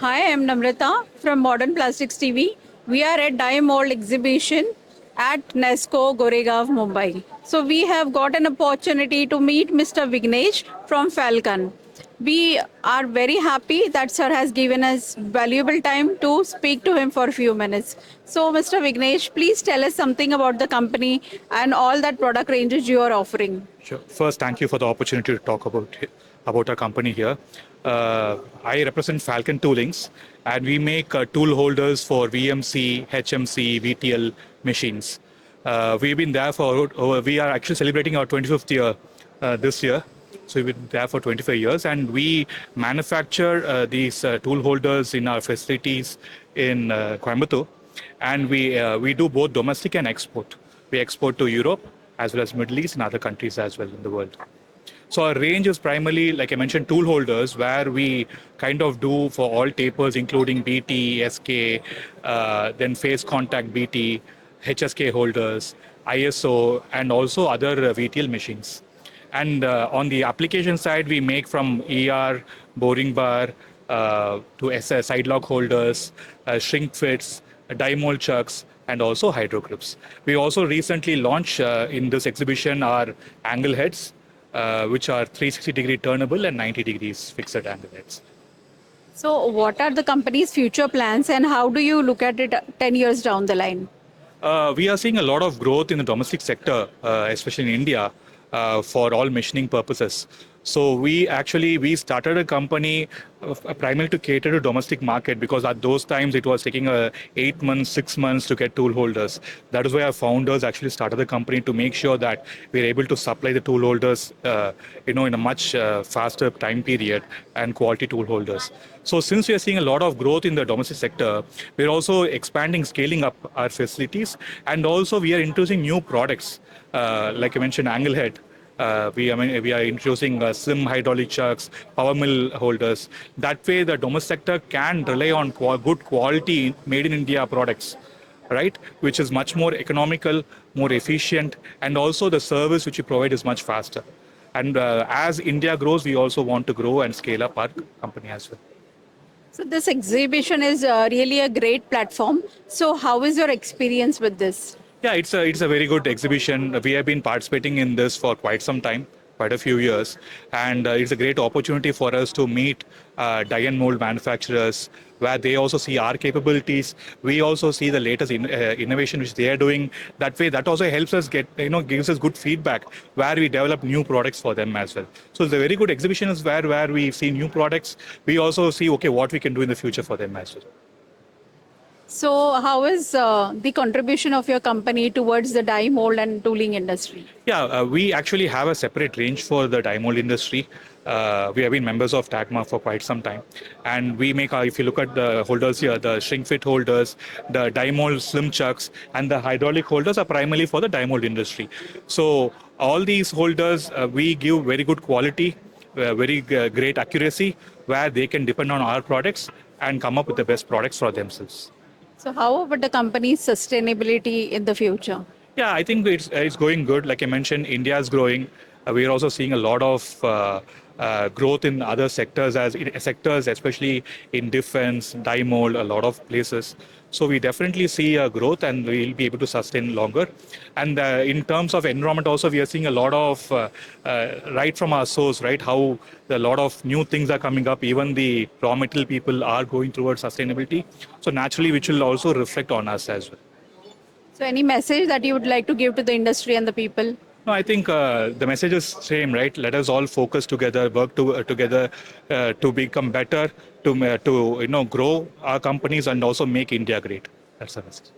Hi, I'm Namrata from Modern Plastics TV. We are at Die Mold exhibition at Nesco Goregaon, Mumbai. So we have got an opportunity to meet Mr. Vignesh from Falcon. We are very happy that sir has given us valuable time to speak to him for a few minutes. So Mr. Vignesh, please tell us something about the company and all that product ranges you are offering. Sure. First, thank you for the opportunity to talk about our company here. I represent Falcon Toolings, and we make tool holders for VMC, HMC, VTL machines. We've been there we are actually celebrating our 25th year this year. So we've been there for 25 years, and we manufacture these tool holders in our facilities in Coimbatore, and we do both domestic and export. We export to Europe as well as Middle East and other countries as well in the world. So our range is primarily, like I mentioned, tool holders, where we kind of do for all tapers, including BT, SK, then phase contact BT, HSK holders, ISO, and also other VTL machines. And on the application side, we make from ER, boring bar, to SS, side lock holders, shrink fits, die mold chucks, and also hydro clips. We also recently launched in this exhibition our angle heads, which are 360-degree turnable and 90 degrees fixed angle heads. So what are the company's future plans and how do you look at it 10 years down the line? We are seeing a lot of growth in the domestic sector, especially in India, for all machining purposes. So we started a company primarily to cater to domestic market, because at those times it was taking 8 months, 6 months to get tool holders. That is why our founders actually started the company, to make sure that we're able to supply the tool holders, in a much faster time period, and quality tool holders. So since we are seeing a lot of growth in the domestic sector, we're also expanding, scaling up our facilities, and also we are introducing new products, like I mentioned, angle head. We are introducing slim hydraulic chucks, power mill holders. That way, the domestic sector can rely on good quality made in India products, right? Which is much more economical, more efficient, and also the service which we provide is much faster. And as India grows, we also want to grow and scale up our company as well. So this exhibition is really a great platform. So how is your experience with this? Yeah, it's a very good exhibition. We have been participating in this for quite some time, quite a few years, and it's a great opportunity for us to meet die and mold manufacturers, where they also see our capabilities. We also see the latest innovation which they are doing. That way, that also helps us gives us good feedback, where we develop new products for them as well. So it's a very good exhibition is where we see new products. We also see, okay, what we can do in the future for them as well. So how is the contribution of your company towards the die mold and tooling industry? Yeah, we actually have a separate range for the die mold industry. We have been members of TAGMA for quite some time. And we make, if you look at the holders here, the shrink fit holders, the die mold slim chucks, and the hydraulic holders are primarily for the die mold industry. So all these holders, we give very good quality, very great accuracy, where they can depend on our products and come up with the best products for themselves. So how about the company's sustainability in the future? Yeah, I think it's going good. Like I mentioned, India is growing. We are also seeing a lot of growth in other sectors, especially in defense, die mold, a lot of places. So we definitely see a growth, and we'll be able to sustain longer. And in terms of environment also, we are seeing a lot of, right from our source, right, how a lot of new things are coming up. Even the raw material people are going towards sustainability. So naturally, which will also reflect on us as well. So any message that you would like to give to the industry and the people? No, I think the message is same, right? Let us all focus together, work together to become better, to grow our companies and also make India great. That's the message.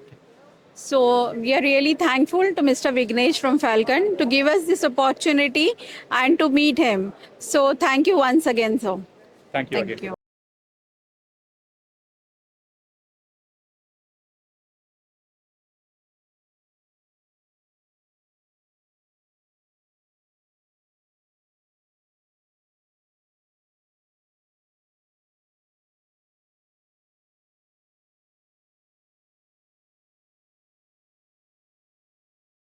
So we are really thankful to Mr. Vignesh from Falcon to give us this opportunity and to meet him. So thank you once again, sir. Thank you again.